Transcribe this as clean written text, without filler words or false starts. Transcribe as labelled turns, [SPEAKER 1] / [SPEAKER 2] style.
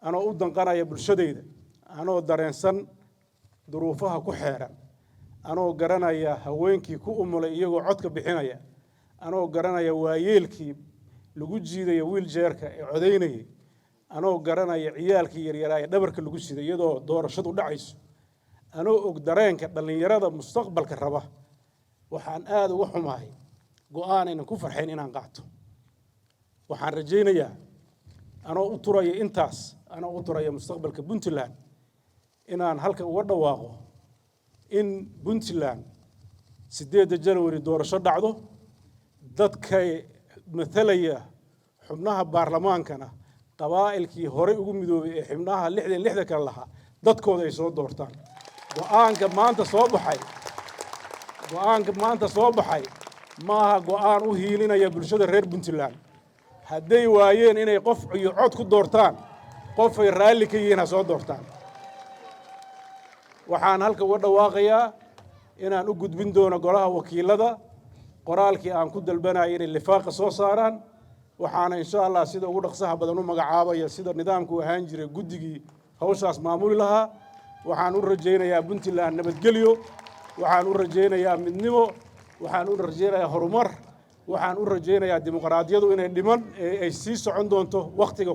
[SPEAKER 1] أنا أودن قناة بلشديدة أنا درنسن ظروفها كحيرة أنا قرنا يا هوينكي كأم ولا يجوا عتك بحنايا أنا قرنا يا وايلكي لجود جيدا يا ويل جيركا عديني أنا قرنا يا عيالكي يراي دبرك لجود جيدا يدو دور شدو دعيس أنا أقدرين كدلني يرادا مستقبل كربه وحن آد وحماي قوان إن كفر حين إن قعدت وحن رجينا يا أنا أطري إنتاس أنا أطري مستقبل كبنتلان إن أنا هلك ورد واقو إن بنتلان سديد الجنوري دور شد عضو ضد كي مثلية حبناها برلمان كنا قبائل كي هوري يقوم يدو حبناها اللحدة كلها ضد كودا يسود دورتان قوان كمان تصوب حي maaha go'aan u hiilinaya bulshada reer Puntland hadday waayeen inay qof iyo cod ku doortaan qof ay raali ka yihiin soo doortaan waxaan halka uga dhawaaqayaa inaan u gudbin doono golaha wakiilada qoraalkii aan ku dalbanayay inay lifaaqa soo saaraan waxaana insha Allah sida ugu dhaqsaha badan u magacaabaya sida nidaamku ahaan jiray guddigii hawshaas maamuli lahaa waxaan u rajaynayaa Puntland nabadgelyo waxaan u rajaynayaa midnimo waxaan u rajaynayaa horumar waxaan u rajaynayaa dimuqraadiyadu inay dhiman ay sii socon doonto waqtiga